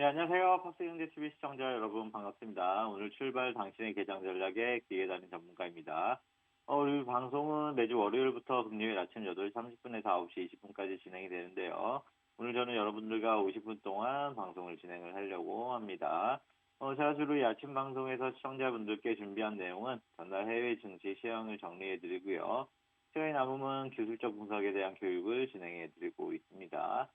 네, 안녕하세요. 팍스경제TV 시청자 여러분 반갑습니다. 오늘 출발 당신의 계장 전략의 기회다닌 전문가입니다. 우리 방송은 매주 월요일부터 금요일 아침 8시 30분에서 9시 20분까지 진행이 되는데요. 오늘 저는 여러분들과 50분 동안 방송을 진행을 하려고 합니다. 제가 주로 이 아침 방송에서 시청자분들께 준비한 내용은 전날 해외 증시 시황을 정리해 드리고요. 시간이 남으면 기술적 분석에 대한 교육을 진행해 드리고 있습니다.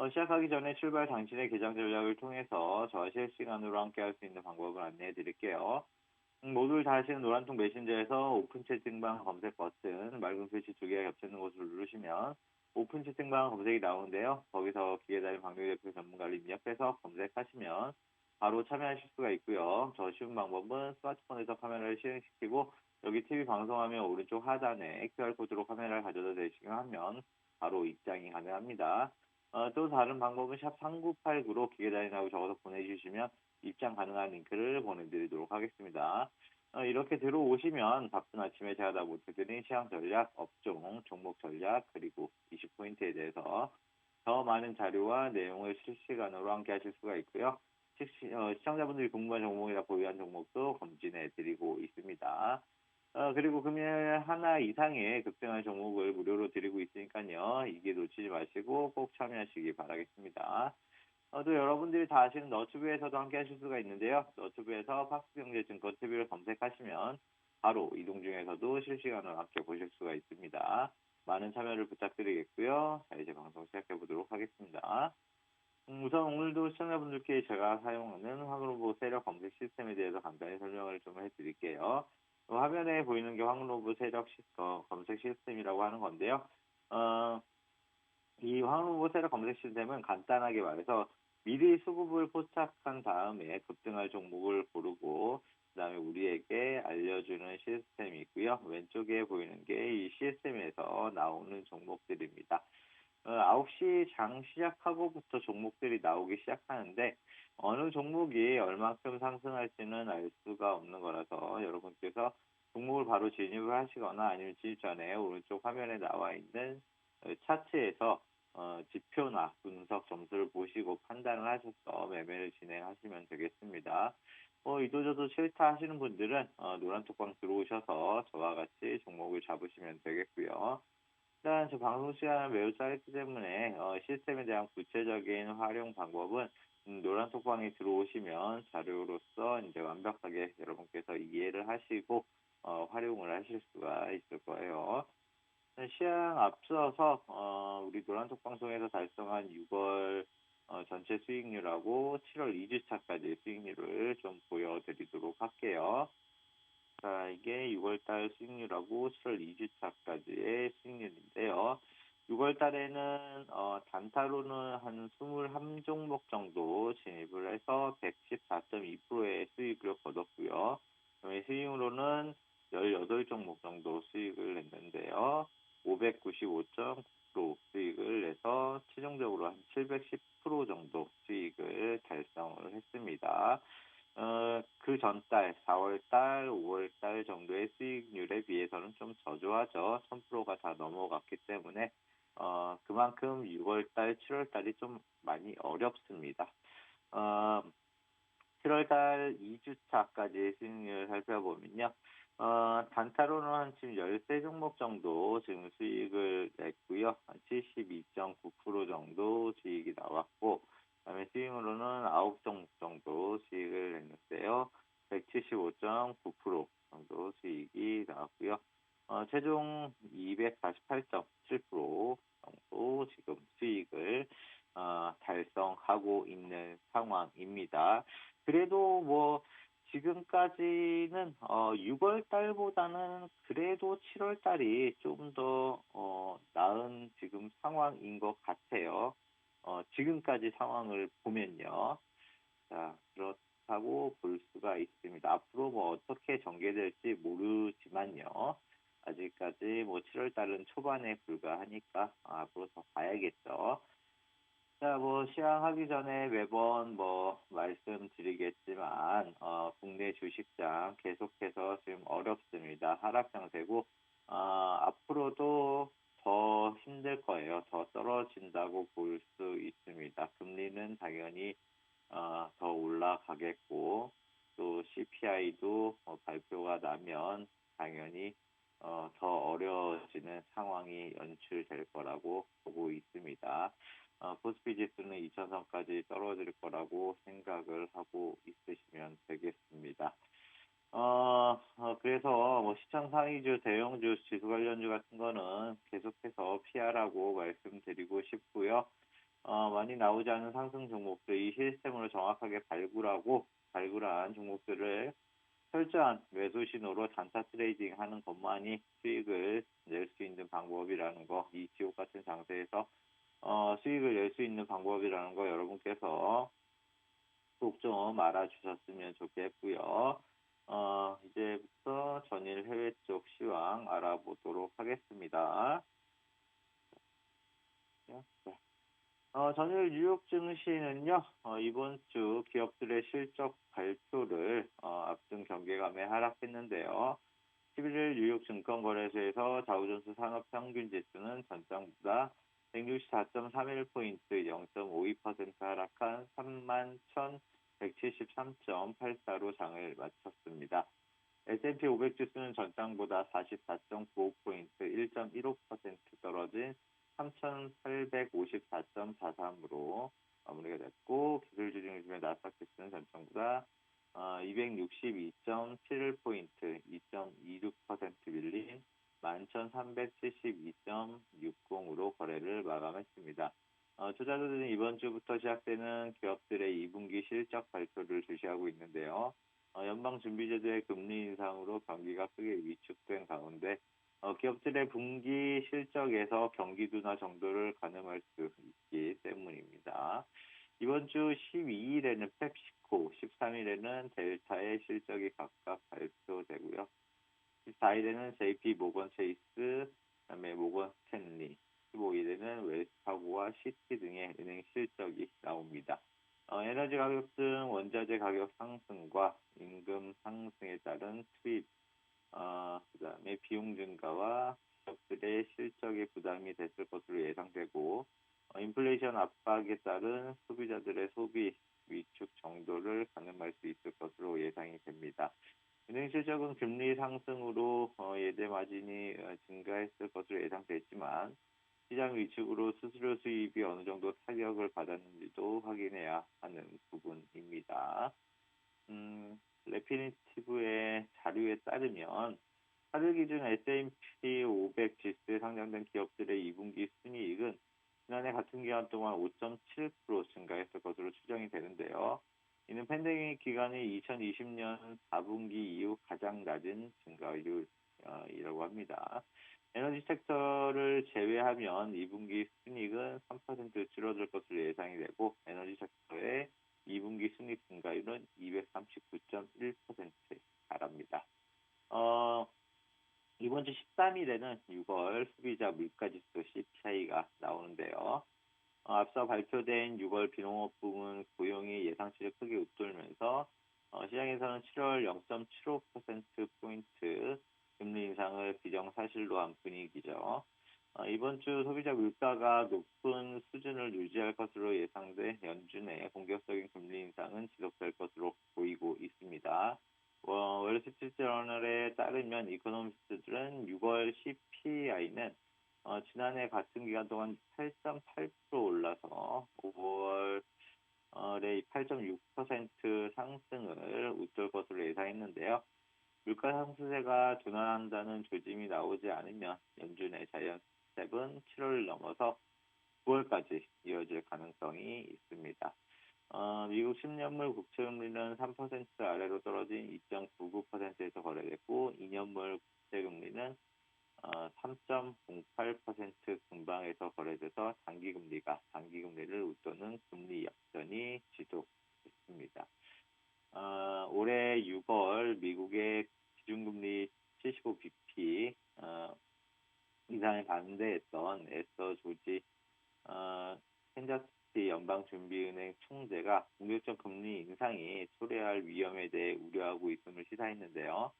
시작하기 전에 출발 당신의 계장 전략을 통해서 저와 실시간으로 함께 할 수 있는 방법을 안내해 드릴게요. 모두를 다 하시는 노란통 메신저에서 오픈 채팅방 검색 버튼, 맑은 표시 두 개가 겹쳐 있는 곳을 누르시면 오픈 채팅방 검색이 나오는데요. 거기서 기계달인 박명희 대표 전문가를 입력해서 검색하시면 바로 참여하실 수가 있고요. 더 쉬운 방법은 스마트폰에서 카메라를 실행시키고 여기 TV 방송화면 오른쪽 하단에 QR코드로 카메라를 가져다 대시기만 하면 바로 입장이 가능합니다. 또 다른 방법은 샵 3989로 기계달인하고 적어서 보내주시면 입장 가능한 링크를 보내드리도록 하겠습니다. 이렇게 들어오시면 바쁜 아침에 제가 다 못해드린 시장 전략, 업종, 종목 전략, 그리고 20포인트에 대해서 더 많은 자료와 내용을 실시간으로 함께 하실 수가 있고요. 시청자분들이 궁금한 종목이나 보유한 종목도 검진해드리고 있습니다. 그리고 금일 하나 이상의 급등한 종목을 무료로 드리고 있으니까요. 이게 놓치지 마시고 꼭 참여하시기 바라겠습니다. 또 여러분들이 다 아시는 너튜브에서도 함께 하실 수가 있는데요. 너튜브에서 팍스경제증권TV를 검색하시면 바로 이동 중에서도 실시간으로 함께 보실 수가 있습니다. 많은 참여를 부탁드리겠고요. 자, 이제 방송 시작해 보도록 하겠습니다. 우선 오늘도 시청자분들께 제가 사용하는 황로보 세력 검색 시스템에 대해서 간단히 설명을 좀 해드릴게요. 화면에 보이는 게 황로보 세력 검색 시스템이라고 하는 건데요. 이 황로보 세력 검색 시스템은 간단하게 말해서 미리 수급을 포착한 다음에 급등할 종목을 고르고 그다음에 우리에게 알려주는 시스템이 있고요. 왼쪽에 보이는 게 이 시스템에서 나오는 종목들입니다. 9시 장 시작하고부터 종목들이 나오기 시작하는데 어느 종목이 얼만큼 상승할지는 알 수가 없는 거라서 여러분께서 종목을 바로 진입을 하시거나 아니면 진입 전에 오른쪽 화면에 나와 있는 차트에서 지표나 분석 점수를 보시고 판단을 하셔서 매매를 진행하시면 되겠습니다. 이도저도 싫다 하시는 분들은 노란 톡방 들어오셔서 저와 같이 종목을 잡으시면 되겠고요. 일단 저 방송 시간은 매우 짧기 때문에 시스템에 대한 구체적인 활용 방법은 노란 톡방에 들어오시면 자료로서 이제 완벽하게 여러분께서 이해를 하시고 활용을 하실 수가 있을 거예요. 시장 앞서서 우리 노란톡 방송에서 달성한 6월 전체 수익률하고 7월 2주차까지 수익률을 좀 보여드리도록 할게요. 자, 이게 6월달 수익률하고 7월 2주차까지의 수익률인데요. 6월 달에는 단타로는 한 21종목 정도 진입을 해서 114.2%의 수익을 거뒀고요. 그다음에 수익으로는 18종목 정도 수익을 냈는데요. 595.9% 수익을 내서 최종적으로 한 710% 정도 수익을 달성을 했습니다. 그 전달, 4월달, 5월달 정도의 수익률에 비해서는 좀 저조하죠. 1000%가 다 넘어갔기 때문에 그만큼 6월달, 7월달이 좀 많이 어렵습니다. 7월달 2주차까지의 수익률을 살펴보면요. 단타로는 한 지금 13종목 정도 지금 수익을 냈고요. 한 72.9% 정도 수익이 나왔고, 그다음에 수익으로는 9종목 정도 수익을 냈는데요. 175.9% 정도 수익이 나왔고요. 최종 248.7% 정도 지금 수익을 달성하고 있는 상황입니다. 그래도 뭐 지금까지는 6월 달보다는 그래도 7월 달이 좀 더 나은 지금 상황인 것 같아요. 지금까지 상황을 보면요. 자, 그렇다고 볼 수가 있습니다. 앞으로 뭐 어떻게 전개될지 모르지만요. 아직까지 뭐 7월 달은 초반에 불과하니까 앞으로 더 봐야겠죠. 자, 뭐 시황하기 전에 매번 뭐 말씀드리겠지만 국내 주식장 계속해서 지금 어렵습니다. 하락 장세고 앞으로도 더 힘들 거예요. 더 떨어진다고 볼 수 있습니다. 금리는 당연히 더 올라가겠고 또 CPI도 발표가 나면 당연히 더 어려워지는 상황이 연출될 거라고 보고 있습니다. 코스피 지수는 2,000선까지 떨어질 거라고 생각을 하고 있으시면 되겠습니다. 그래서 시장 상위주, 대형주, 지수 관련주 같은 거는 계속해서 피하라고 말씀드리고 싶고요. 많이 나오지 않은 상승 종목들, 이 시스템으로 정확하게 발굴한 종목들을 철저한 매수 신호로 단타 트레이딩 하는 것만이 수익을 낼 수 있는 방법이라는 거, 이 지옥 같은 장세에서 수익을 낼 수 있는 방법이라는 거 여러분께서 꼭 좀 알아주셨으면 좋겠고요. 이제부터 전일 해외 쪽 시황 알아보도록 하겠습니다. 네. 전일 뉴욕 증시는요, 이번 주 기업들의 실적 발표를 앞둔 경계감에 하락했는데요. 11일 뉴욕 증권거래소에서 다우존스 산업평균지수는 전장보다 164.31포인트 0.52% 하락한 31,173.84로 장을 마쳤습니다. S&P 500 지수는 전장보다 44.95포인트 1.15% 떨어진 3,854.43으로 마무리가 됐고, 기술주 중에 나스닥 지수는 전장보다 262.71포인트 2.26% 밀린 11,372.60으로 거래를 마감했습니다. 투자자들은 이번 주부터 시작되는 기업들의 2분기 실적 발표를 주시하고 있는데요. 연방준비제도의 금리 인상으로 경기가 크게 위축된 가운데 기업들의 분기 실적에서 경기 둔화 정도를 가늠할 수 있기 때문입니다. 이번 주 12일에는 펩시코, 13일에는 델타의 실적이 각각 발표되고요. 14일에는 JP 모건 체이스, 그다음에 모건 스탠리, 15일에는 웰스파고와 시티 등의 은행 실적이 나옵니다. 에너지 가격 등 원자재 가격 상승과 임금 상승에 따른 투입, 그다음에 비용 증가와 기업들의 실적에 부담이 됐을 것으로 예상되고, 인플레이션 압박에 따른 소비자들의 소비 위축 정도를 가늠할 수 있을 것으로 예상이 됩니다. 은행 실적은 금리 상승으로 예대 마진이 증가했을 것으로 예상됐지만 시장 위축으로 수수료 수입이 어느 정도 타격을 받았는지도 확인해야 하는 부분입니다. 레피니티브의 자료에 따르면 8일 기준 S&P 500 지수에 상장된 기업들의 2분기 순이익은 지난해 같은 기간 동안 5.7% 증가했을 것으로 추정이 되는데요. 이는 팬데믹 기간의 2020년 4분기 이후 가장 낮은 증가율이라고 합니다. 에너지 섹터를 제외하면 2분기 순이익은 3% 줄어들 것으로 예상이 되고, 에너지 섹터의 2분기 순이익 증가율은 239.1%에 달합니다. 이번 주 13일에는 6월 소비자 물가지수 CPI가 나오는데요. 앞서 발표된 6월 비농업 부문 고용이 예상치를 크게 웃돌면서 시장에서는 7월 0.75%포인트 금리 인상을 기정사실로 한 분위기죠. 이번 주 소비자 물가가 높은 수준을 유지할 것으로 예상돼 연준의 공격적인 금리 인상은 지속될 것으로 보이고 있습니다. 월스트리트저널에 따르면 이코노미스트들은 6월 CPI는 지난해 같은 기간 동안 8.8% 올라서 5월에 8.6% 상승을 웃돌 것으로 예상했는데요. 물가 상승세가 둔화한다는 조짐이 나오지 않으면 연준의 자이언트 스텝은 7월을 넘어서 9월까지 이어질 가능성이 있습니다. 미국 10년물 국채금리는 3% 아래로 떨어진 2.99%에서 거래됐고, 2년물 국채금리는 3.08% 근방에서 거래돼서 단기금리를 웃도는 금리 역전이 지속됐습니다. 올해 6월 미국의 기준금리 75bp 인상에 반대했던 에스터 조지 캔자스시티 연방준비은행 총재가 공격적 금리 인상이 초래할 위험에 대해 우려하고 있음을 시사했는데요.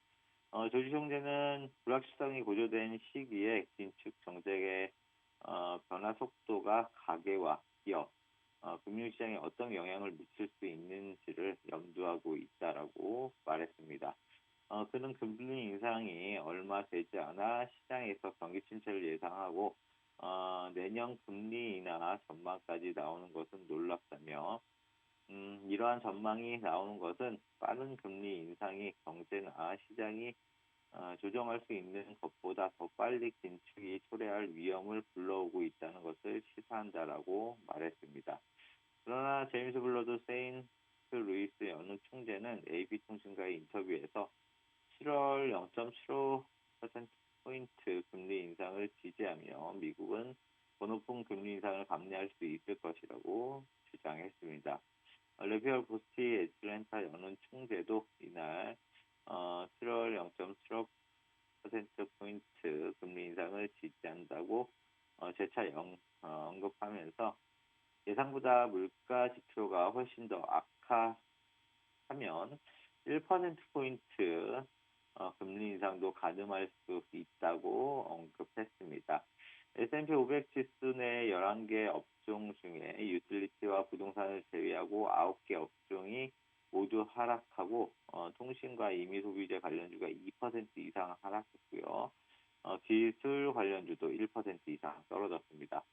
조지 총재는 불확실성이 고조된 시기에 긴축 정책의 변화 속도가 가계와 기업, 금융시장에 어떤 영향을 미칠 수 있는지를 염두하고 있다라고 말했습니다. 그는 금리 인상이 얼마 되지 않아 시장에서 경기 침체를 예상하고 내년 금리 인하 전망까지 나오는 것은 놀랍다며 이러한 전망이 나오는 것은 빠른 금리 인상이 경제나 시장이 조정할 수 있는 것보다 더 빨리 긴축이 초래할 위험을 불러오고 있다는 것을 시사한다라고 말했습니다. 그러나 제임스 블러드 세인트 루이스 연은 총재는 AP통신과의 인터뷰에서 7월 0.75%포인트 금리 인상을 지지하며 미국은 더 높은 금리 인상을 감내할 수 있을 것이라고 주장했습니다. 레피얼 보스티 애틀랜타 연은 총재도 이날 7월 0.75%포인트 금리 인상을 지지한다고 재차 언급하면서 예상보다 물가 지표가 훨씬 더 악화하면 1%포인트 금리 인상도 가능할 수 있다고 언급했습니다. S&P 500 지수 내 11개 업종 중에 유틸리티와 부동산을 제외하고 9개 업종이 모두 하락하고 통신과 임의 소비재 관련주가 2% 이상 하락했고요. 기술 관련주도 1% 이상 떨어졌습니다.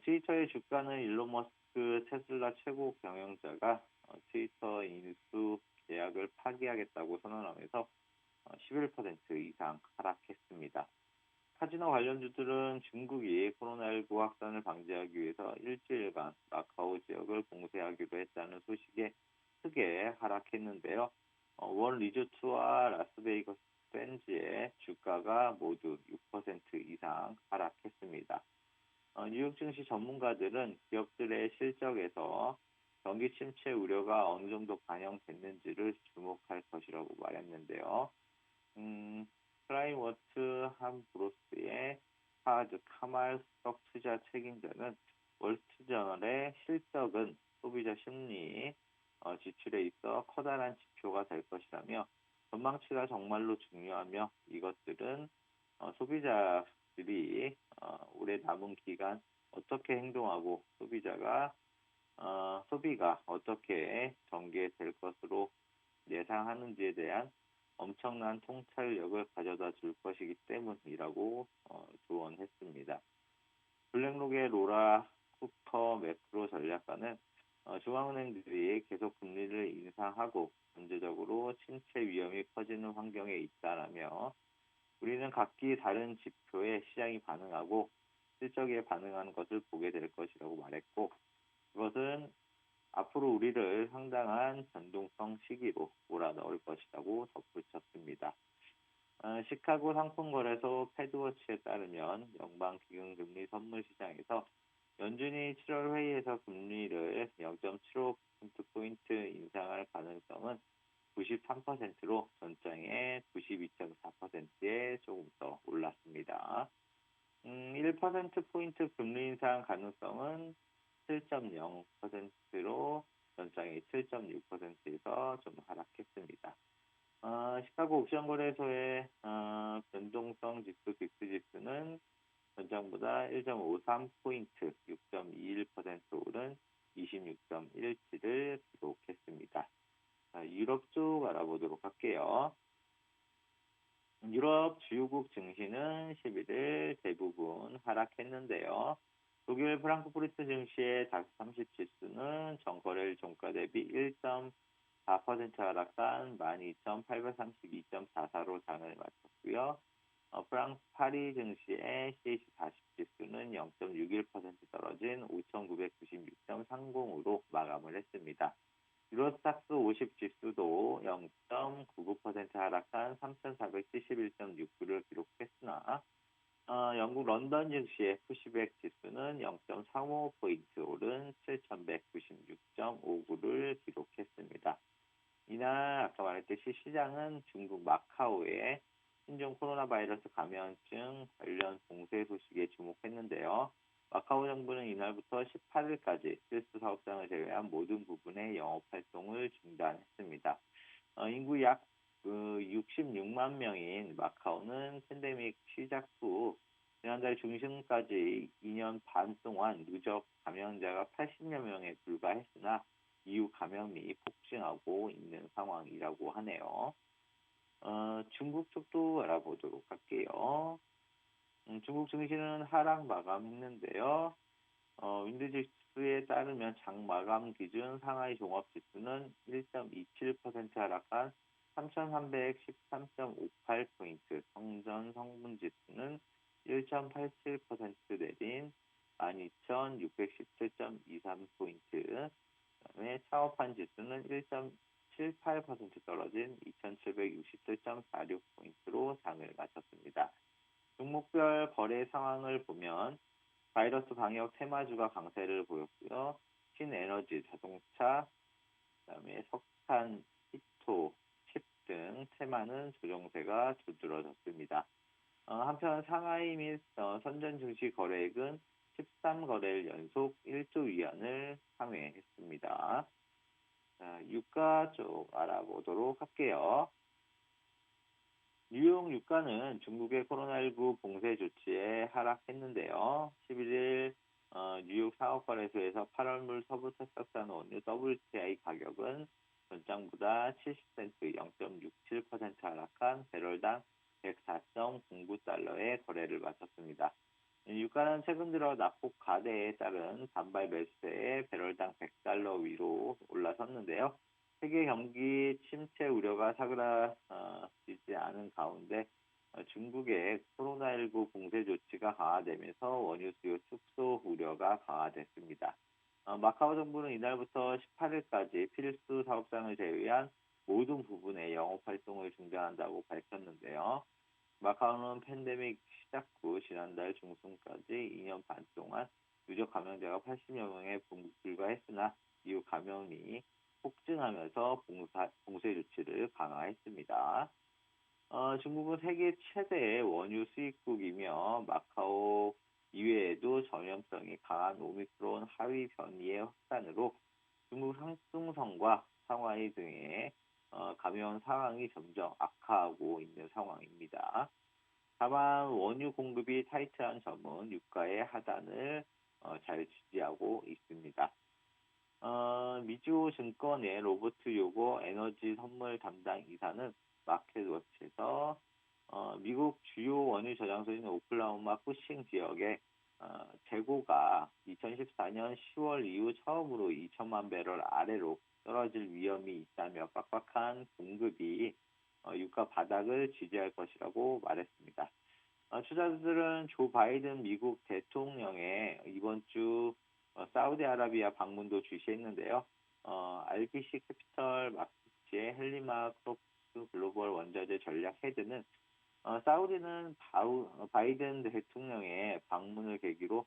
트위터의 주가는 일론 머스크 테슬라 최고 경영자가 트위터 인수 계약을 파기하겠다고 선언하면서 11% 이상 하락했습니다. 카지노 관련주들은 중국이 코로나19 확산을 방지하기 위해서 일주일간 마카오 지역을 봉쇄하기로 했다는 소식에 크게 하락했는데요. 원 리조트와 라스베이거스 샌즈의 주가가 모두 6% 이상 하락했습니다. 뉴욕 증시 전문가들은 기업들의 실적에서 경기 침체 우려가 어느 정도 반영됐는지를 주목할 것이라고 말했는데요. 프라임워트 함브로스의 하드 카말 스톡 투자 책임자는 월스트리트저널의 실적은 소비자 심리 지출에 있어 커다란 지표가 될 것이라며 전망치가 정말로 중요하며 이것들은 소비자들이 올해 남은 기간 어떻게 행동하고 소비가 어떻게 전개될 것으로 예상하는지에 대한 엄청난 통찰력을 가져다 줄 것이기 때문이라고 조언했습니다. 블랙록의 로라 쿠퍼 매크로 전략가는 중앙은행들이 계속 금리를 인상하고 전체적으로 침체 위험이 커지는 환경에 있다라며 우리는 각기 다른 지표에 시장이 반응하고 실적에 반응하는 것을 보게 될 것이라고 말했고 그것은 앞으로 우리를 상당한 변동성 시기로 몰아넣을 것이라고 덧붙였습니다. 시카고 상품거래소 패드워치에 따르면 연방기금금리 선물시장에서 연준이 7월 회의에서 금리를 0.75%포인트 인상할 가능성은 93%로 전장의 92.4%에 조금 더 올랐습니다. 1%포인트 금리 인상 가능성은 7.0%로 전장이 7.6%에서 좀 하락했습니다. 시카고 옵션 거래소의 변동성 지수 빅스 지수는 전장보다 1.53포인트 6.21% 오른 26.17을 기록했습니다. 유럽 쪽 알아보도록 할게요. 유럽 주요국 증시는 11일 대부분 하락했는데요. 독일 프랑크푸르트 증시의 닥스 30 지수는 전거래일 종가 대비 1.4% 하락한 12,832.44로 장을 마쳤고요. 프랑스 파리 증시의 CAC 40 지수는 0.61% 떨어진 5,996.30으로 마감을 했습니다. 유로스탁스 50 지수도 0.99% 하락한 3,471.69를 기록했으나 영국 런던 증시의 푸시백 지수는 0.35포인트 오른 7,196.59를 기록했습니다. 이날 아까 말했듯이 시장은 중국 마카오의 신종 코로나 바이러스 감염증 관련 봉쇄 소식에 주목했는데요. 마카오 정부는 이날부터 18일까지 필수 사업장을 제외한 모든 부분의 영업활동을 중단했습니다. 인구 약 66만 명인 마카오는 팬데믹 시작 후 지난달 중순까지 2년 반 동안 누적 감염자가 80여 명에 불과했으나 이후 감염이 폭증하고 있는 상황이라고 하네요. 중국 쪽도 알아보도록 할게요. 중국 증시는 하락 마감했는데요. 윈드지수에 따르면 장 마감 기준 상하이 종합지수는 1.27% 하락한 3,313.58포인트, 성전 성분지수는 1.87% 내린 12,617.23포인트, 그다음에 창업한 지수는 1.78% 떨어진 2,767.46포인트로 장을 마쳤습니다. 종목별 거래 상황을 보면 바이러스 방역 테마주가 강세를 보였고요. 신에너지, 자동차, 그다음에 석탄, 히토, 칩 등 테마는 조정세가 두드러졌습니다. 한편 상하이 및 선전 증시 거래액은 13거래일 연속 1조 위안을 상회했습니다. 자, 유가 쪽 알아보도록 할게요. 뉴욕 유가는 중국의 코로나19 봉쇄 조치에 하락했는데요. 11일 뉴욕 상업거래소에서 8월물 서부 텍사스산 원유 WTI 가격은 전장보다 70센트 0.67% 하락한 배럴당 104.09달러의 거래를 마쳤습니다. 유가는 최근 들어 낙폭 가대에 따른 반발 매수세에 배럴당 100달러 위로 올라섰는데요. 세계 경기 침체 우려가 사그라지지 않은 가운데 중국의 코로나19 봉쇄 조치가 강화되면서 원유 수요 축소 우려가 강화됐습니다. 마카오 정부는 이날부터 18일까지 필수 사업장을 제외한 모든 부분의 영업 활동을 중단한다고 밝혔는데요. 마카오는 팬데믹 시작 후 지난달 중순까지 2년 반 동안 누적 감염자가 80여 명에 불과했으나 이후 감염이 폭증하면서 봉쇄 조치를 강화했습니다. 중국은 세계 최대의 원유 수입국이며 마카오 이외에도 전염성이 강한 오미크론 하위 변이의 확산으로 중국 상승성과 상하이 등의 감염 상황이 점점 악화하고 있는 상황입니다. 다만 원유 공급이 타이트한 점은 유가의 하단을 잘 지지하고 있습니다. 미주호 증권의 로버트 요고 에너지 선물 담당 이사는 마켓워치에서 미국 주요 원유 저장소인 오클라호마 쿠싱 지역에 재고가 2014년 10월 이후 처음으로 2천만 배럴 아래로 떨어질 위험이 있다며 빡빡한 공급이 유가 바닥을 지지할 것이라고 말했습니다. 투자자들은 조 바이든 미국 대통령의 이번 주 사우디아라비아 방문도 주시했는데요. RBC 캐피털 마켓의 헬리마 크롭스 글로벌 원자재 전략 헤드는 사우디는 바이든 대통령의 방문을 계기로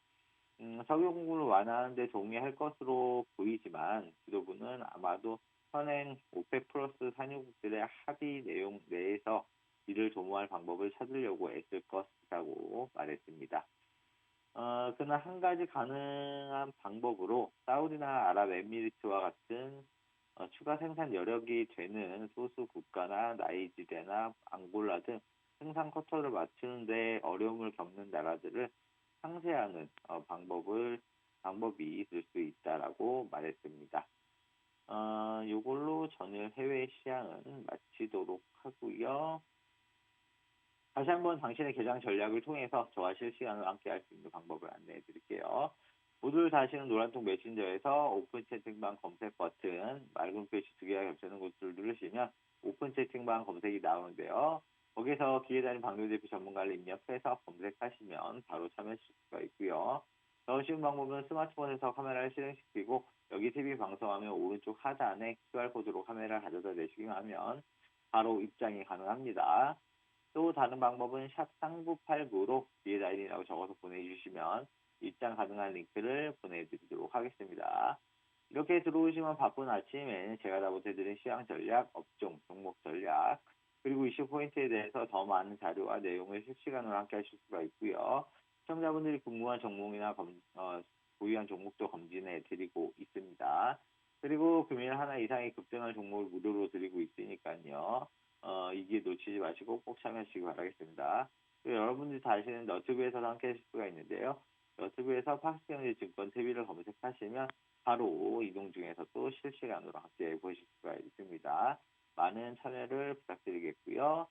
석유 공급을 완화하는 데 동의할 것으로 보이지만 지도부는 아마도 현행 오펙 플러스 산유국들의 합의 내용 내에서 이를 도모할 방법을 찾으려고 애쓸 것이라고 말했습니다. 그러나 한 가지 가능한 방법으로 사우디나 아랍에미리트와 같은 추가 생산 여력이 되는 소수 국가나 나이지리아나 앙골라 등 생산 쿼터를 맞추는 데 어려움을 겪는 나라들을 상쇄하는 방법이 있을 수 있다라고 말했습니다. 이걸로 전일 해외 시향은 마치도록 하고요. 다시 한번 당신의 계장 전략을 통해서 저와 실시간으로 함께할 수 있는 방법을 안내해 드릴게요. 모두를 다시는 노란통 메신저에서 오픈 채팅방 검색 버튼, 맑은 표시 두 개가 겹치는 곳을 누르시면 오픈 채팅방 검색이 나오는데요. 거기서 기회다닌 방송대표 전문가를 입력해서 검색하시면 바로 참여하실 수가 있고요. 더 쉬운 방법은 스마트폰에서 카메라를 실행시키고 여기 TV 방송하면 오른쪽 하단에 QR코드로 카메라를 가져다 대시기만 하면 바로 입장이 가능합니다. 또 다른 방법은 샵 3989로 기회다인이라고 적어서 보내주시면 입장 가능한 링크를 보내드리도록 하겠습니다. 이렇게 들어오시면 바쁜 아침에 제가 다 못해드린 시장 전략, 업종, 종목 전략, 그리고 이슈 포인트에 대해서 더 많은 자료와 내용을 실시간으로 함께 하실 수가 있고요. 시청자분들이 궁금한 종목이나 보유한 종목도 검진해 드리고 있습니다. 그리고 금일 하나 이상의 급등한 종목을 무료로 드리고 있으니까요. 이게 놓치지 마시고 꼭 참여하시기 바라겠습니다. 여러분들이 다 아시는 너튜브에서 함께 하실 수가 있는데요. 너튜브에서 팍스경제 증권 TV를 검색하시면 바로 이동 중에서도 실시간으로 함께 보실 수가 있습니다. 많은 참여를 부탁드리겠고요.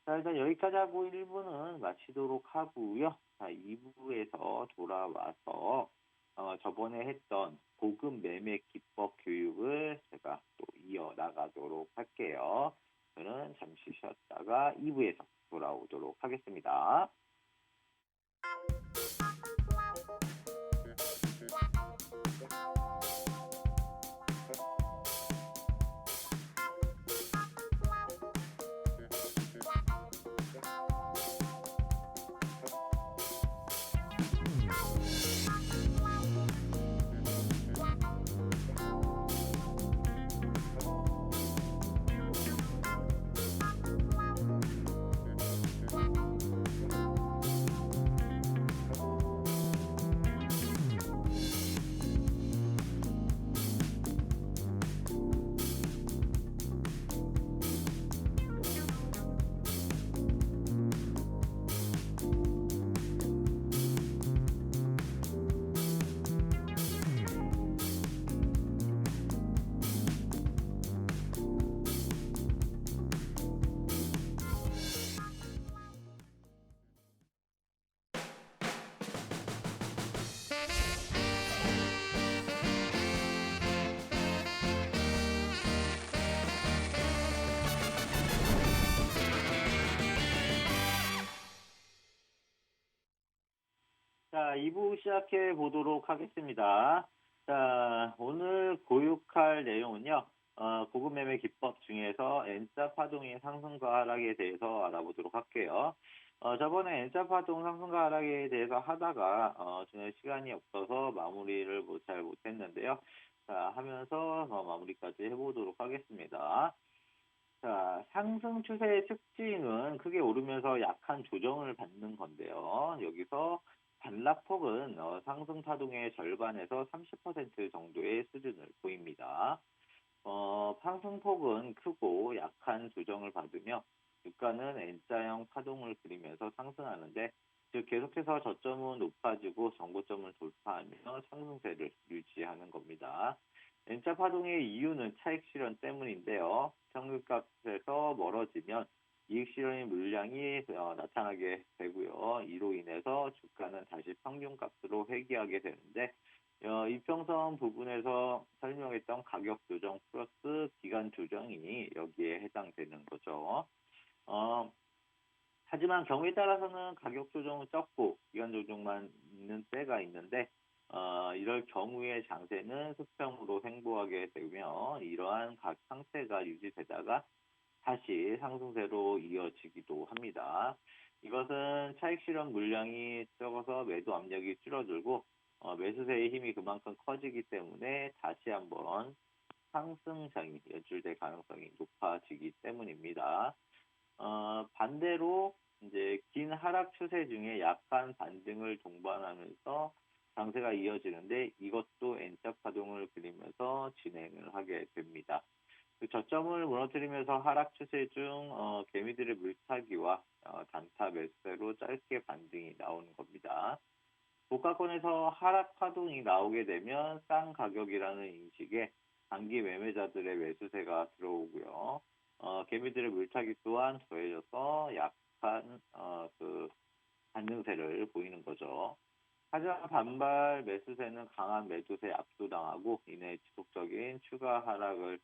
자, 일단 여기까지 하고 1부는 마치도록 하고요. 자, 2부에서 돌아와서 저번에 했던 고급 매매 기법 교육을 제가 또 이어나가도록 할게요. 저는 잠시 쉬었다가 2부에서 돌아오도록 하겠습니다. 자, 2부 시작해 보도록 하겠습니다. 자, 오늘 교육할 내용은요, 고급 매매 기법 중에서 N자 파동의 상승과 하락에 대해서 알아보도록 할게요. 저번에 N자 파동 상승과 하락에 대해서 하다가, 저는 시간이 없어서 마무리를 잘 못했는데요. 자, 하면서 마무리까지 해보도록 하겠습니다. 자, 상승 추세의 특징은 크게 오르면서 약한 조정을 받는 건데요. 여기서 반락폭은 상승 파동의 절반에서 30% 정도의 수준을 보입니다. 상승폭은 크고 약한 조정을 받으며 주가는 N자형 파동을 그리면서 상승하는데, 즉 계속해서 저점은 높아지고 정고점을 돌파하며 상승세를 유지하는 겁니다. N자 파동의 이유는 차익 실현 때문인데요. 평균값에서 멀어지면 이익 실현의 물량이 나타나게 되고요. 이로 인해서 주가는 다시 평균값으로 회귀하게 되는데, 이평선 부분에서 설명했던 가격 조정 플러스 기간 조정이 여기에 해당되는 거죠. 하지만 경우에 따라서는 가격 조정은 적고 기간 조정만 있는 때가 있는데, 이럴 경우에 장세는 수평으로 횡보하게 되며 이러한 각 상태가 유지되다가 다시 상승세로 이어지기도 합니다. 이것은 차익 실현 물량이 적어서 매도 압력이 줄어들고 매수세의 힘이 그만큼 커지기 때문에 다시 한번 상승장이 연출될 가능성이 높아지기 때문입니다. 반대로 이제 긴 하락 추세 중에 약간 반등을 동반하면서 장세가 이어지는데, 이것도 N자 파동을 그리면서 진행을 하게 됩니다. 그 저점을 무너뜨리면서 하락 추세 중 개미들의 물타기와 단타 매수세로 짧게 반등이 나오는 겁니다. 고가권에서 하락 파동이 나오게 되면 싼 가격이라는 인식에 단기 매매자들의 매수세가 들어오고요. 개미들의 물타기 또한 더해져서 약한 그 반등세를 보이는 거죠. 하지만 반발 매수세는 강한 매도세에 압도당하고 이내 지속적인 추가 하락을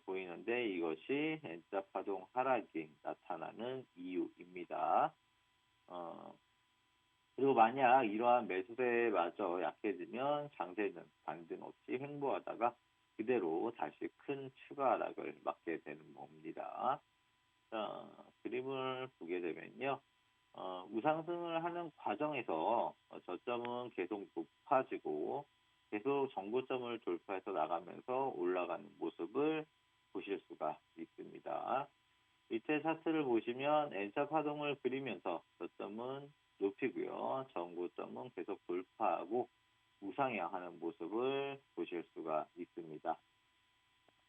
보이는데, 이것이 N자 파동 하락이 나타나는 이유입니다. 그리고 만약 이러한 매수세마저 약해지면 장세는 반등 없이 횡보하다가 그대로 다시 큰 추가 하락을 맞게 되는 겁니다. 자, 그림을 보게 되면요. 우상승을 하는 과정에서 저점은 계속 높아지고 계속 정고점을 돌파해서 나가면서 올라가는 모습을 보실 수가 있습니다. 밑에 차트를 보시면 N자 파동을 그리면서 저점은 높이고요. 정고점은 계속 돌파하고 우상향하는 모습을 보실 수가 있습니다.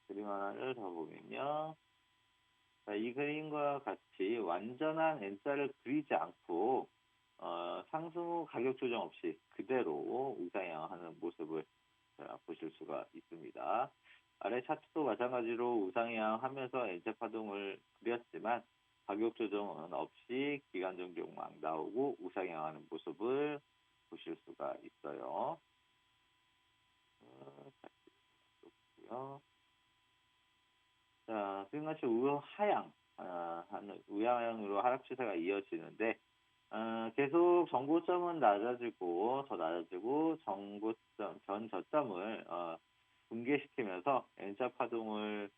그림 하나를 더 보면요. 자, 이 그림과 같이 완전한 N자를 그리지 않고 상승 후 가격 조정 없이 그대로 우상향하는 모습을 보실 수가 있습니다. 아래 차트도 마찬가지로 우상향하면서 N자 파동을 그렸지만 가격 조정은 없이 기간 종목만 나오고 우상향하는 모습을 보실 수가 있어요. 자, 자, 지금같이 우하향으로 하락 추세가 이어지는데, 계속 정고점은 낮아지고, 더 낮아지고, 전 저점을, 붕괴시키면서 N자 파동을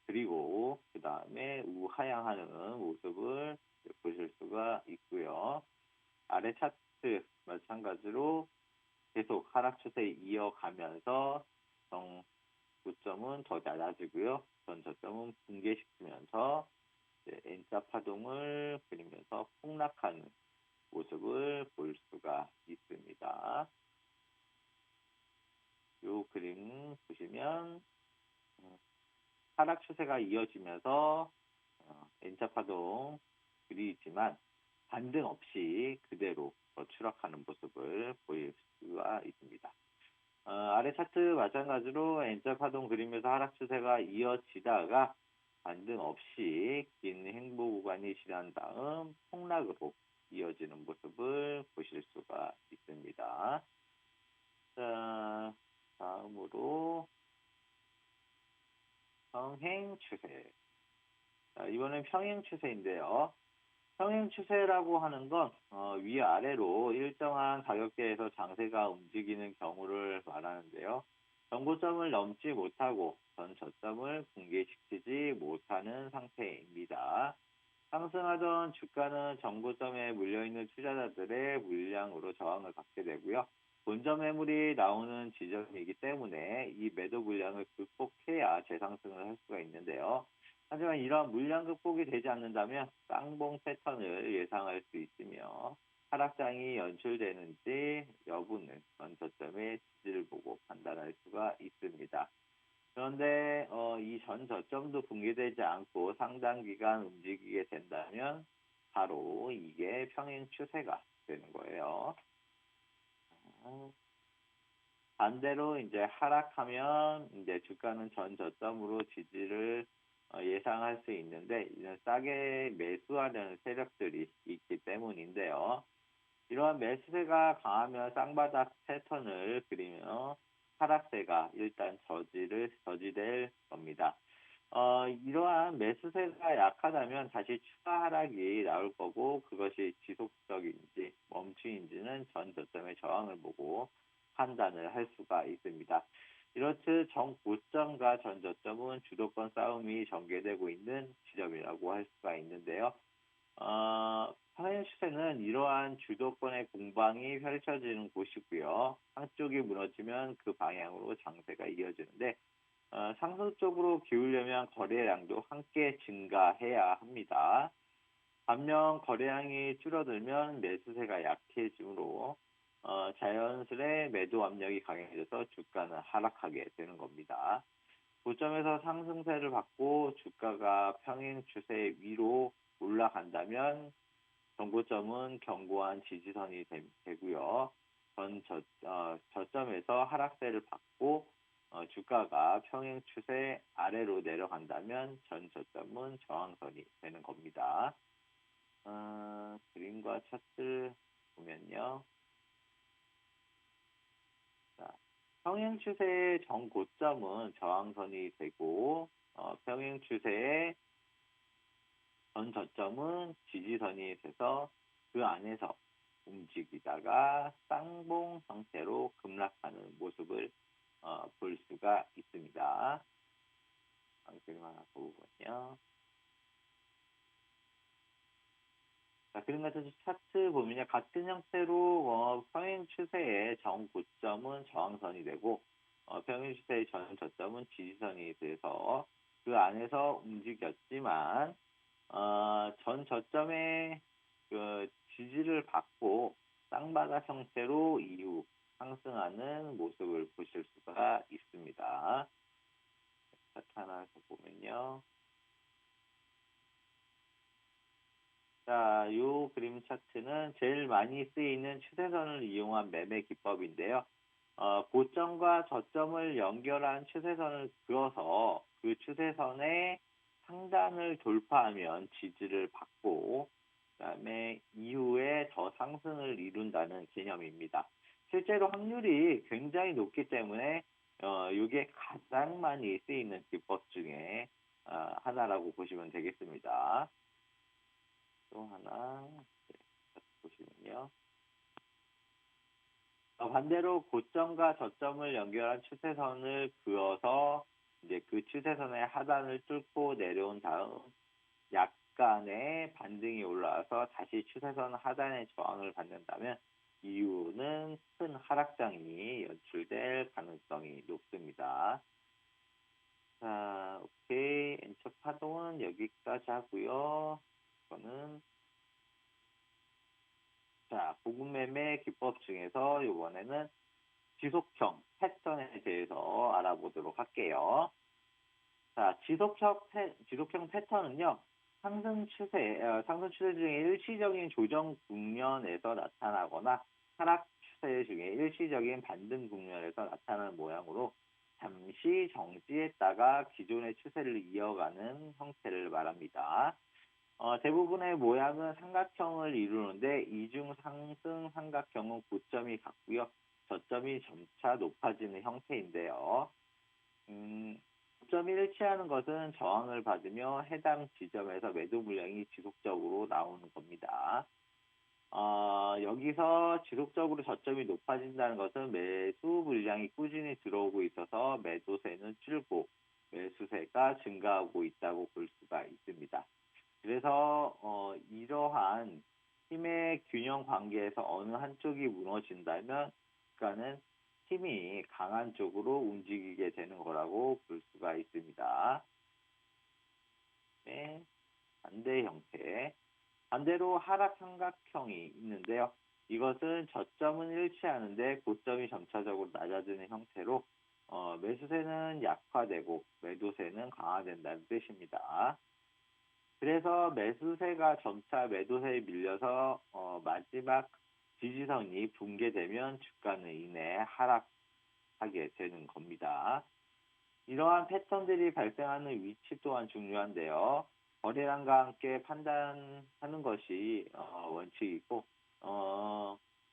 그리고, 그 다음에 우하향하는 모습을 보실 수가 있고요. 아래 차트 마찬가지로 계속 하락 추세 이어가면서 정고점은 더 낮아지고요. 전 저점은 붕괴시키면서 N자 파동을 그리면서 폭락하는 모습을 볼 수가 있습니다. 이 그림 보시면 하락 추세가 이어지면서 N자 파동 그리지만 반등 없이 그대로 추락하는 모습을 보일 수가 있습니다. 아래 차트 마찬가지로 N자 파동 그리면서 하락 추세가 이어지다가 반등 없이 긴 횡보 구간이 지난 다음 폭락으로 이어지는 모습을 보실 수가 있습니다. 자, 다음으로 평행 추세. 자, 이번엔 평행 추세인데요. 평행 추세라고 하는 건 위아래로 일정한 가격대에서 장세가 움직이는 경우를 말하는데요. 정고점을 넘지 못하고 전 저점을 붕괴시키지 못하는 상태입니다. 상승하던 주가는 정고점에 물려있는 투자자들의 물량으로 저항을 받게 되고요. 본점 매물이 나오는 지점이기 때문에 이 매도 물량을 극복해야 재상승을 할 수가 있는데요. 하지만 이러한 물량 극복이 되지 않는다면 쌍봉 패턴을 예상할 수 있으며 하락장이 연출되는지 여부는 전 저점의 지지를 보고 판단할 수가 있습니다. 그런데 이 전 저점도 붕괴되지 않고 상당 기간 움직이게 된다면 바로 이게 평행 추세가 되는 거예요. 반대로 이제 하락하면 이제 주가는 전 저점으로 지지를 예상할 수 있는데 이는 싸게 매수하려는 세력들이 있기 때문인데요. 이러한 매수세가 강하면 쌍바닥 패턴을 그리며 하락세가 일단 저지될 겁니다. 이러한 매수세가 약하다면 다시 추가 하락이 나올 거고 그것이 지속적인지 멈추인지는 전 저점의 저항을 보고 판단을 할 수가 있습니다. 이렇듯 정고점과 전 저점은 주도권 싸움이 전개되고 있는 지점이라고 할 수가 있는데요. 평행 추세는 이러한 주도권의 공방이 펼쳐지는 곳이고요. 한쪽이 무너지면 그 방향으로 장세가 이어지는데 상승 쪽으로 기울려면 거래량도 함께 증가해야 합니다. 반면 거래량이 줄어들면 매수세가 약해지므로 자연스레 매도 압력이 강해져서 주가는 하락하게 되는 겁니다. 고점에서 상승세를 받고 주가가 평행 추세 위로 올라간다면 정고점은 견고한 지지선이 되고요. 저점에서 하락세를 받고 주가가 평행 추세 아래로 내려간다면 전 저점은 저항선이 되는 겁니다. 그림과 차트를 보면요. 자, 평행 추세의 정고점은 저항선이 되고 평행 추세의 전 저점은 지지선이 돼서 그 안에서 움직이다가 쌍봉 형태로 급락하는 모습을 볼 수가 있습니다. 그림 하나 보면요. 자, 그림 같은 차트 보면요. 같은 형태로 평행 추세의 정고점은 저항선이 되고 평행 추세의 전 저점은 지지선이 돼서 그 안에서 움직였지만 전 저점의 그 지지를 받고 쌍바닥 형태로 이후 상승하는 모습을 보실 수가 있습니다. 차트 하나 더 보면요. 자, 요 그림 차트는 제일 많이 쓰이는 추세선을 이용한 매매 기법인데요. 고점과 저점을 연결한 추세선을 그어서 그 추세선의 상단을 돌파하면 지지를 받고, 그다음에 이후에 더 상승을 이룬다는 개념입니다. 실제로 확률이 굉장히 높기 때문에 이게 가장 많이 쓰이는 기법 중에 하나라고 보시면 되겠습니다. 또 하나 보시면요. 반대로 고점과 저점을 연결한 추세선을 그어서 이제 그 추세선의 하단을 뚫고 내려온 다음 약간의 반등이 올라와서 다시 추세선 하단의 저항을 받는다면 이유는 큰 하락장이 연출될 가능성이 높습니다. 자, 오케이. 엔처 파동은 여기까지 하고요. 이거는 자, 고급 매매 기법 중에서 이번에는 지속형 패턴에 대해서 알아보도록 할게요. 자, 지속형 패턴은요, 상승 추세 중에 일시적인 조정 국면에서 나타나거나 하락 추세 중에 일시적인 반등 국면에서 나타나는 모양으로 잠시 정지했다가 기존의 추세를 이어가는 형태를 말합니다. 대부분의 모양은 삼각형을 이루는데 이중 상승 삼각형은 고점이 같고요. 저점이 점차 높아지는 형태인데요. 고점이 일치하는 것은 저항을 받으며 해당 지점에서 매도 물량이 지속적으로 나오는 겁니다. 여기서 지속적으로 저점이 높아진다는 것은 매수 물량이 꾸준히 들어오고 있어서 매도세는 줄고 매수세가 증가하고 있다고 볼 수가 있습니다. 그래서 이러한 힘의 균형 관계에서 어느 한쪽이 무너진다면 그러니까는 힘이 강한 쪽으로 움직이게 되는 거라고 볼 수가 있습니다. 네, 반대 형태. 반대로 하락 삼각형이 있는데요. 이것은 저점은 일치하는데 고점이 점차적으로 낮아지는 형태로 매수세는 약화되고 매도세는 강화된다는 뜻입니다. 그래서 매수세가 점차 매도세에 밀려서 마지막 지지선이 붕괴되면 주가는 이내 하락하게 되는 겁니다. 이러한 패턴들이 발생하는 위치 또한 중요한데요. 거래량과 함께 판단하는 것이 원칙이고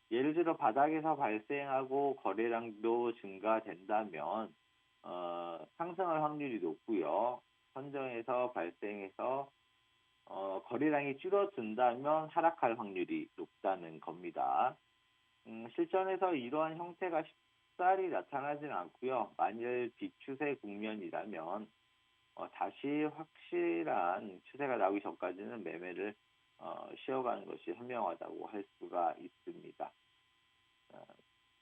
예를 들어 바닥에서 발생하고 거래량도 증가된다면 상승할 확률이 높고요. 선정에서 발생해서 거래량이 줄어든다면 하락할 확률이 높다는 겁니다. 실전에서 이러한 형태가 쉽사리 나타나지는 않고요. 만일 비추세 국면이라면 다시 확실한 추세가 나오기 전까지는 매매를 쉬어가는 것이 현명하다고 할 수가 있습니다.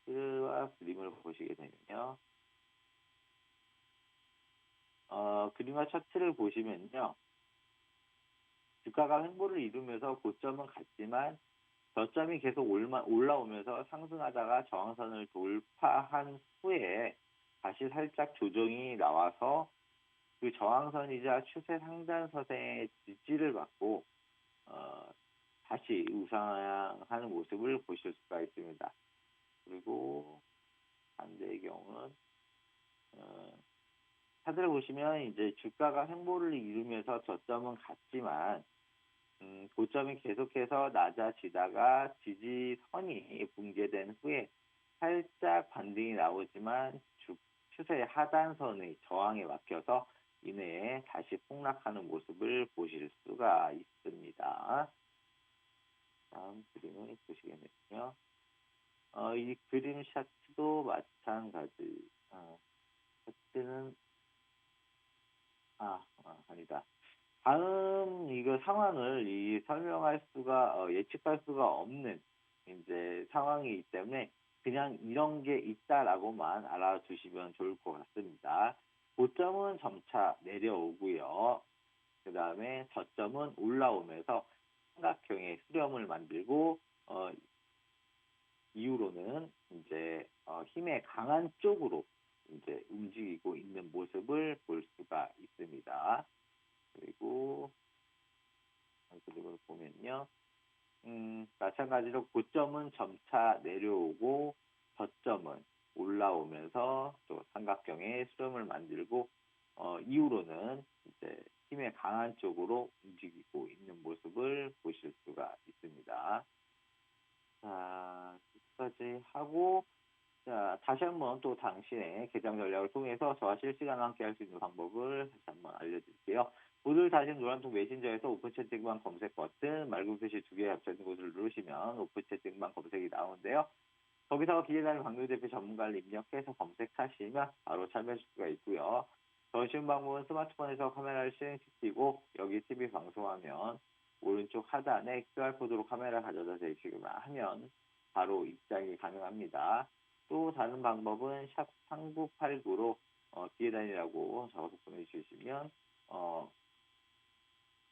차트와 그림을 보시게 되면요. 그림과 차트를 보시면요. 주가가 횡보를 이루면서 고점은 같지만 저점이 계속 올라오면서 상승하다가 저항선을 돌파한 후에 다시 살짝 조정이 나와서 그 저항선이자 추세 상단선의 지지를 받고 다시 우상향하는 모습을 보실 수가 있습니다. 그리고 반대의 경우는 차트를 보시면 이제 주가가 횡보를 이루면서 저점은 같지만 고점이 계속해서 낮아지다가 지지선이 붕괴된 후에 살짝 반등이 나오지만 추세 하단선의 저항에 막혀서 이내에 다시 폭락하는 모습을 보실 수가 있습니다. 다음 그림을 보시게 되면요. 이 그림 샤트도 마찬가지. 샤트는 아니다. 다음 이거 상황을 설명할 수가 예측할 수가 없는 이제 상황이기 때문에 그냥 이런 게 있다라고만 알아두시면 좋을 것 같습니다. 고점은 점차 내려오고요. 그 다음에 저점은 올라오면서 삼각형의 수렴을 만들고 이후로는 이제 힘의 강한 쪽으로 이제 움직이고 있는 모습을 볼 수가 있습니다. 그리고 그림을 보면요. 마찬가지로 고점은 점차 내려오고 저점은 올라오면서 또 삼각형의 수렴을 만들고 이후로는 이제 힘의 강한 쪽으로 움직이고 있는 모습을 보실 수가 있습니다. 자, 여기까지 하고 자, 다시 한번 또 당신의 계정 전략을 통해서 저와 실시간으로 함께 할 수 있는 방법을 다시 한번 알려드릴게요. 모두 다신 노란통 메신저에서 오픈 채팅방 검색 버튼, 맑은 표시 두 개 합쳐진 곳을 누르시면 오픈 채팅방 검색이 나오는데요. 거기서 기계단위 방송 대표 전문가를 입력해서 검색하시면 바로 참여하실 수가 있고요. 더 쉬운 방법은 스마트폰에서 카메라를 실행시키고 여기 TV 방송하면 오른쪽 하단에 QR코드로 카메라 가져다 대시기만 하면 바로 입장이 가능합니다. 또 다른 방법은 샵 3989로 기회단이라고 적어서 보내주시면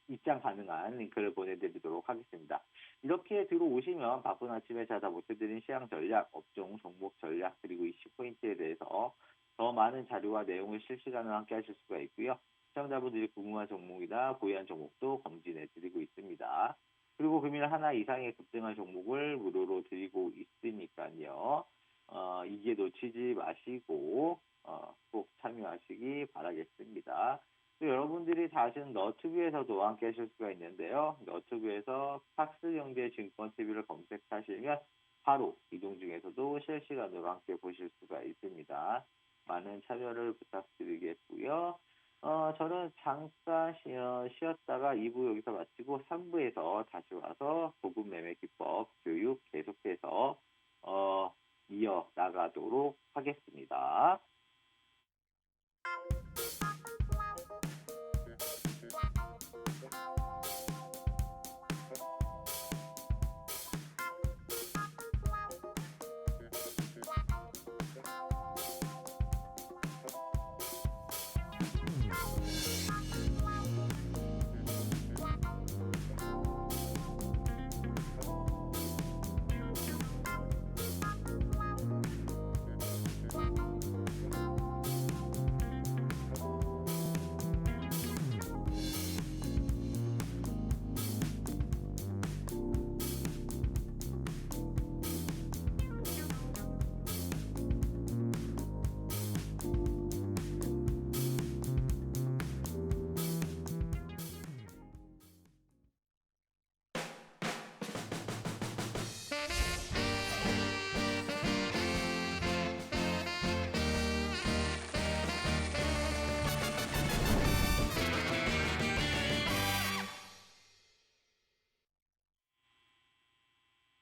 입장 가능한 링크를 보내드리도록 하겠습니다. 이렇게 들어오시면 바쁜 아침에 자다 못해드린 시장 전략, 업종, 종목 전략, 그리고 이슈 포인트에 대해서 더 많은 자료와 내용을 실시간으로 함께 하실 수가 있고요. 시청자분들이 궁금한 종목이나 고유한 종목도 검진해드리고 있습니다. 그리고 금일 하나 이상의 급등한 종목을 무료로 드리고 있으니까요. 이게 놓치지 마시고 꼭 참여하시기 바라겠습니다. 또 여러분들이 다시는 너튜브에서도 함께 하실 수가 있는데요. 너튜브에서 팍스경제증권TV를 검색하시면 바로 이동 중에서도 실시간으로 함께 보실 수가 있습니다. 많은 참여를 부탁드리겠고요. 저는 잠깐 쉬었다가 2부 여기서 마치고 3부에서 다시 와서 고급 매매 기법 교육 계속해서 이어나가도록 하겠습니다.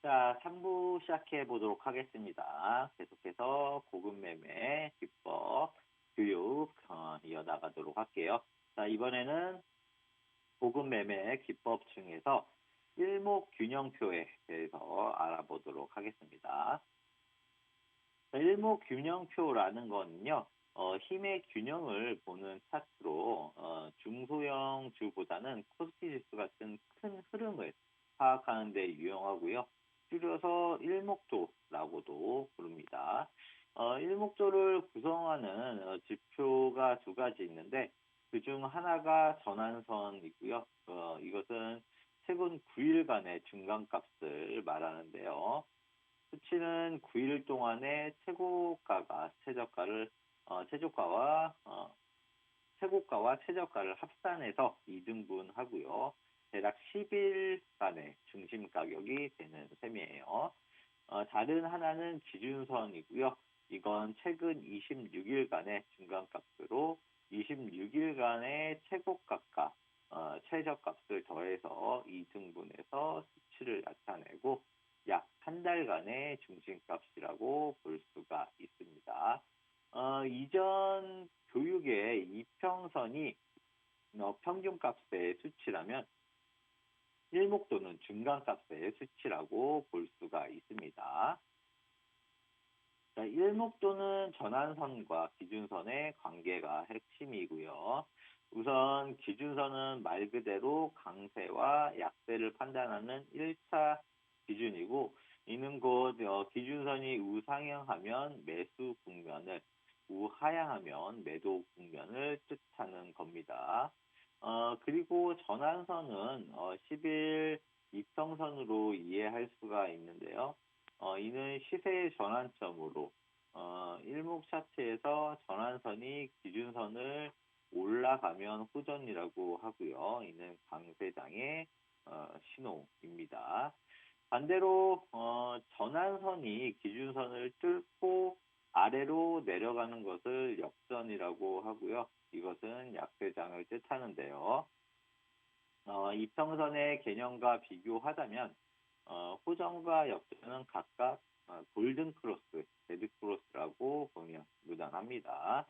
자, 3부 시작해 보도록 하겠습니다. 계속해서 고급 매매 기법 교육 이어나가도록 할게요. 자, 이번에는 고급 매매 기법 중에서 일목균형표에 대해서 알아보도록 하겠습니다. 자, 일목균형표라는 거는요, 힘의 균형을 보는 차트로 중소형주보다는 코스피 지수 같은 큰 흐름을 파악하는 데 유용하고요. 줄여서 일목도라고도 부릅니다. 일목도를 구성하는 지표가 두 가지 있는데 그중 하나가 전환선이고요. 이것은 최근 9일간의 중간값을 말하는데요. 수치는 9일 동안의 최고가와 최저가를 합산해서 2등분하고요. 대략 10일간의 중심 가격이 되는 셈이에요. 다른 하나는 기준선이고요. 이건 최근 26일간의 중간값으로 26일간의 최고값과 최저값을 더해서 2등분해서 수치를 나타내고 약 한 달간의 중심값이라고 볼 수가 있습니다. 이전 교육의 이평선이 평균값의 수치라면 일목도는 중간값의 수치라고 볼 수가 있습니다. 자, 일목도는 전환선과 기준선의 관계가 핵심이고요. 우선 기준선은 말 그대로 강세와 약세를 판단하는 1차 기준이고 이는 곧 기준선이 우상향하면 매수 국면을 우하향하면 매도 국면을 뜻하는 겁니다. 그리고 전환선은 10일 이평선으로 이해할 수가 있는데요. 이는 시세의 전환점으로 일목 차트에서 전환선이 기준선을 올라가면 호전이라고 하고요. 이는 강세장의 신호입니다. 반대로 전환선이 기준선을 뚫고 아래로 내려가는 것을 역전이라고 하고요. 이것은 약세장을 뜻하는데요. 이평선의 개념과 비교하자면 호전과 역전은 각각 골든 크로스, 데드 크로스라고 보면 무난합니다.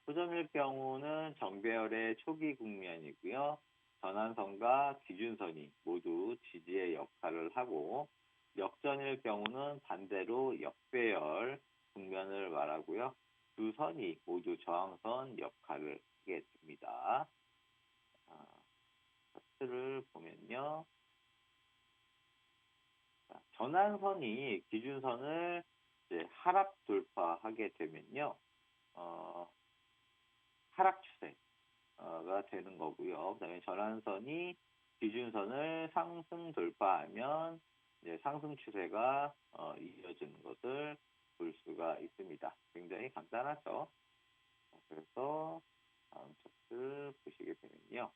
호전일 경우는 정배열의 초기 국면이고요. 전환선과 기준선이 모두 지지의 역할을 하고 역전일 경우는 반대로 역배열 국면을 말하고요. 두 선이 모두 저항선 역할을 하게 됩니다. 차트를 보면요. 전환선이 기준선을 이제 하락 돌파하게 되면요. 하락 추세가 되는 거고요. 그다음에 전환선이 기준선을 상승 돌파하면 이제 상승 추세가 이어지는 것을 볼 수가 있습니다. 굉장히 간단하죠. 그래서 다음 차트 보시게 되면요.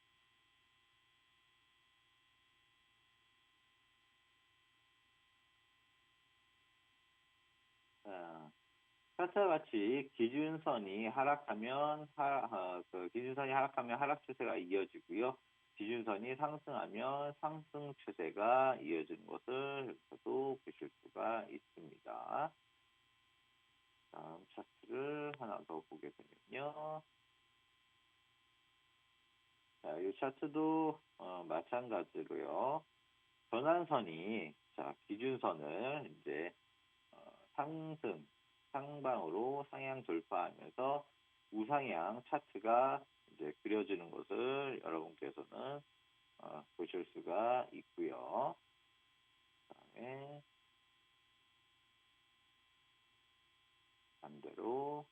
자, 차트와 같이 기준선이 하락하면 기준선이 하락하면 하락 추세가 이어지고요. 기준선이 상승하면 상승 추세가 이어지는 것을 여기서도 보실 수가 있습니다. 다음 차트를 하나 더 보게 되면요. 자, 이 차트도 마찬가지로요. 전환선이 기준선을 이제 상방으로 상향 돌파하면서 우상향 차트가 이제 그려지는 것을 여러분께서는 보실 수가 있고요. 그다음에 반대로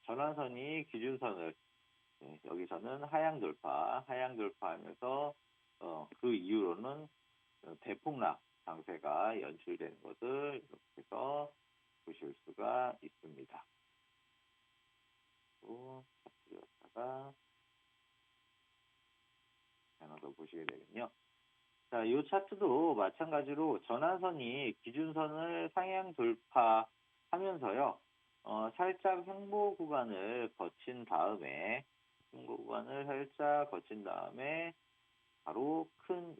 전환선이 기준선을 여기서는 하향 돌파하면서 그 이후로는 대폭락 장세가 연출되는 것을 이렇게 해서 보실 수가 있습니다. 또 차트였다가 하나 더 보시게 되면요. 자, 이 차트도 마찬가지로 전환선이 기준선을 상향 돌파하면서요. 살짝 횡보 구간을 거친 다음에 바로 큰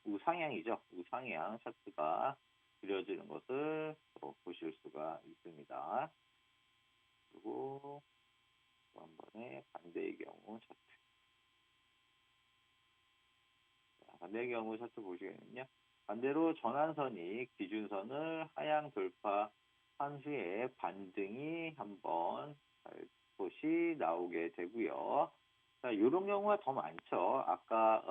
우상향이죠. 우상향 차트가 그려지는 것을 보실 수가 있습니다. 그리고 또 한 번에 반대의 경우 차트. 반대의 경우 차트 보시겠는요. 반대로 전환선이 기준선을 하향 돌파한 후에 반등이 한번 살포시 나오게 되고요. 자, 이런 경우가 더 많죠. 아까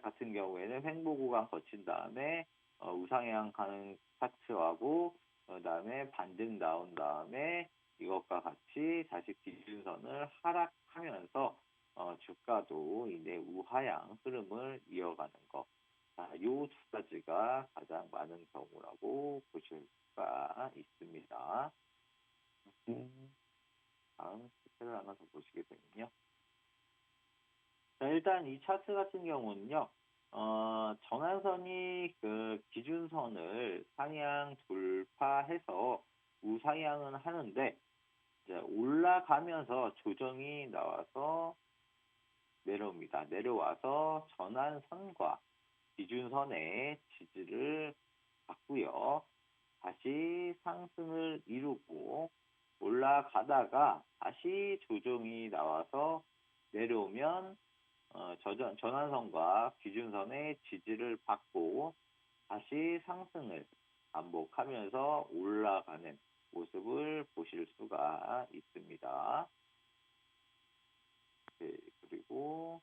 같은 경우에는 횡보 구간 거친 다음에 우상향 가는 차트하고 그다음에 반등 나온 다음에 이것과 같이 다시 기준선을 하락하면서 주가도 이내 우하향 흐름을 이어가는 것. 자, 이 두 가지가 가장 많은 경우라고 보실 수가 있습니다. 다음 차트를 하나 더 보시게 되면요. 자, 일단 이 차트 같은 경우는요. 전환선이 그 기준선을 상향 돌파해서 우상향은 하는데 이제 올라가면서 조정이 나와서 내려옵니다. 내려와서 전환선과 기준선의 지지를 받고요. 다시 상승을 이루고 올라가다가 다시 조정이 나와서 내려오면 전환선과 기준선의 지지를 받고 다시 상승을 반복하면서 올라가는 모습을 보실 수가 있습니다. 네, 그리고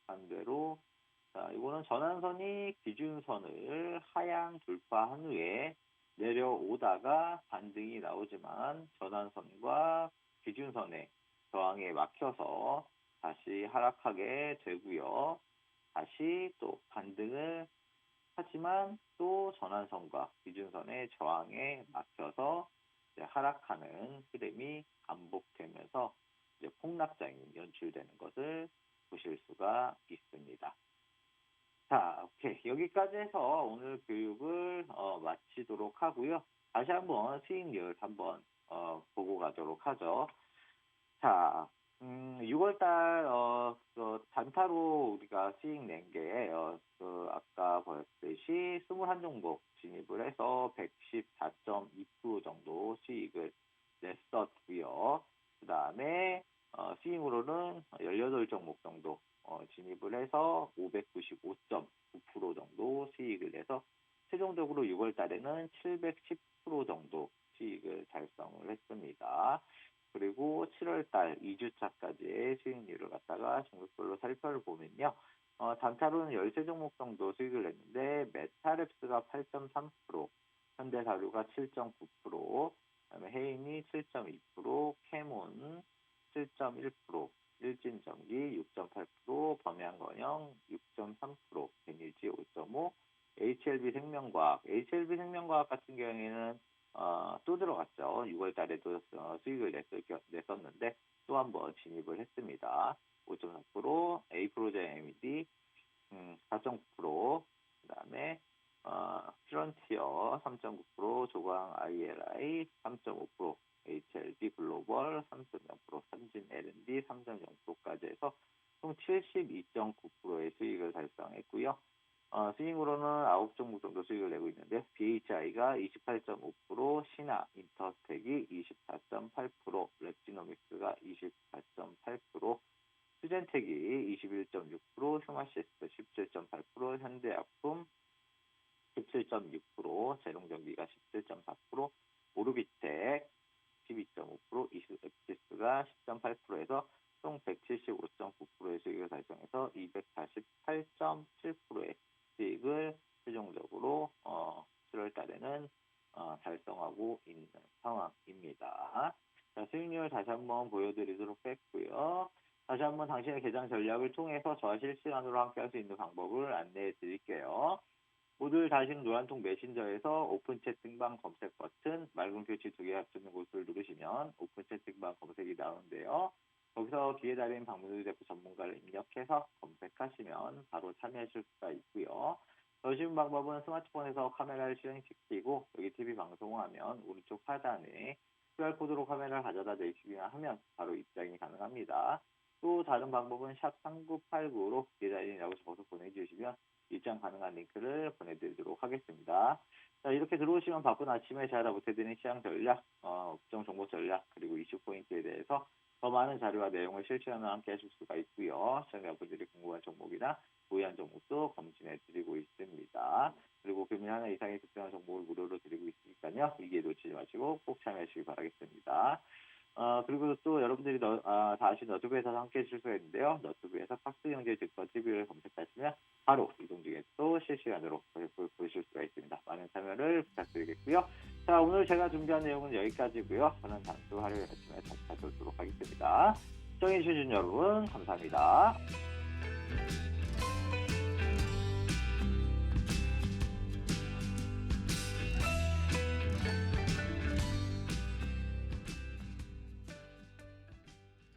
반대로 자, 이거는 전환선이 기준선을 하향 돌파한 후에 내려오다가 반등이 나오지만 전환선과 기준선에 저항에 막혀서 다시 하락하게 되고요. 다시 또 반등을 하지만 또 전환선과 기준선의 저항에 막혀서 이제 하락하는 흐름이 반복되면서 이제 폭락장이 연출되는 것을 보실 수가 있습니다. 자, 오케이. 여기까지 해서 오늘 교육을 마치도록 하고요. 다시 한번 수익률 한번 보고 가도록 하죠. 자, 6월달 단타로 우리가 수익 낸 게 아까 보였듯이 21종목 진입을 해서 114.2% 정도 수익을 냈었고요. 그 다음에 수익으로는 18종목 정도 진입을 해서 595.9% 정도 수익을 내서 최종적으로 6월 달에는 710% 정도 수익을 달성을 했습니다. 그리고 7월 달 2주차까지의 수익률을 갖다가 종목별로 살펴보면요. 단타로는 13종목 정도 수익을 냈는데 메타랩스가 8.3%, 현대사료가 7.9%, 그다음에 헤인이 7.2%, 캐몬 7.1%, 일진전기 6.8%, 범양건영 6.3%, 베니지 5.5%, HLB생명과학 같은 경우에는 또 들어갔죠. 6월 달에도 수익을 냈었는데 또 한 번 진입을 했습니다. 5.4%, A프로젠 MED 4.9%, 그 다음에 프런티어 3.9%, 조광 ILI 3.5%, HLB 글로벌 3.0%, 삼진 L&D 3.0%까지 해서 총 72.9%의 수익을 달성했고요. 수익으로는 9종목 정도 수익을 내고 있는데 BHI가 28.5%, 신화, 인터스텍이 24.8%, 랩지노믹스가 24.8%, 수젠텍이 21.6%, 휴마시스트 17.8%, 현대약품 17.6%, 제롱전기가 17.4%, 오르비텍 12.5%, 이스엑시스가 10.8%에서 총 175.9%의 수익을 달성해서 248.7%의 수익을 최종적으로 7월 달에는 달성하고 있는 상황입니다. 자, 수익률 다시 한번 보여드리도록 했고요. 다시 한번 당신의 계장 전략을 통해서 저와 실시간으로 함께할 수 있는 방법을 안내해 드릴게요. 모두 다시는 노란통 메신저에서 오픈 채팅방 검색 버튼, 맑은 표시 2개 합쳐진 곳을 누르시면 오픈 채팅방 검색이 나오는데요. 거기서 기회 달인 박문수 대표 전문가를 입력해서 검색하시면 바로 참여하실 수가 있고요. 더 쉬운 방법은 스마트폰에서 카메라를 실행시키고 여기 TV 방송하면 오른쪽 하단에 QR코드로 카메라를 가져다 대시기만 하면 바로 입장이 가능합니다. 또 다른 방법은 샵 3989로 기회 달인이라고 적어서 보내주시면 입장 가능한 링크를 보내드리도록 하겠습니다. 자, 이렇게 들어오시면 바쁜 아침에 잘 알아보태드리는 시장 전략, 업종 정보 전략, 그리고 이슈 포인트에 대해서 더 많은 자료와 내용을 실시간으로 함께 하실 수가 있고요. 시청자분들이 궁금한 종목이나 보유한 종목도 검진해드리고 있습니다. 그리고 금일 하나 이상의 특정한 정보를 무료로 드리고 있으니까요. 이 기회 놓치지 마시고 꼭 참여하시기 바라겠습니다. 그리고 또 여러분들이 다시 너튜브에서 함께 해주실 수가 있는데요. 너튜브에서 박스영재증권TV를 검색하시면 바로 이동 중에 또 실시간으로 보실 수가 있습니다. 많은 참여를 부탁드리겠고요. 자, 오늘 제가 준비한 내용은 여기까지고요. 저는 다음 주 화요일 아침에 다시 찾아오도록 하겠습니다. 시청해주신 여러분 감사합니다.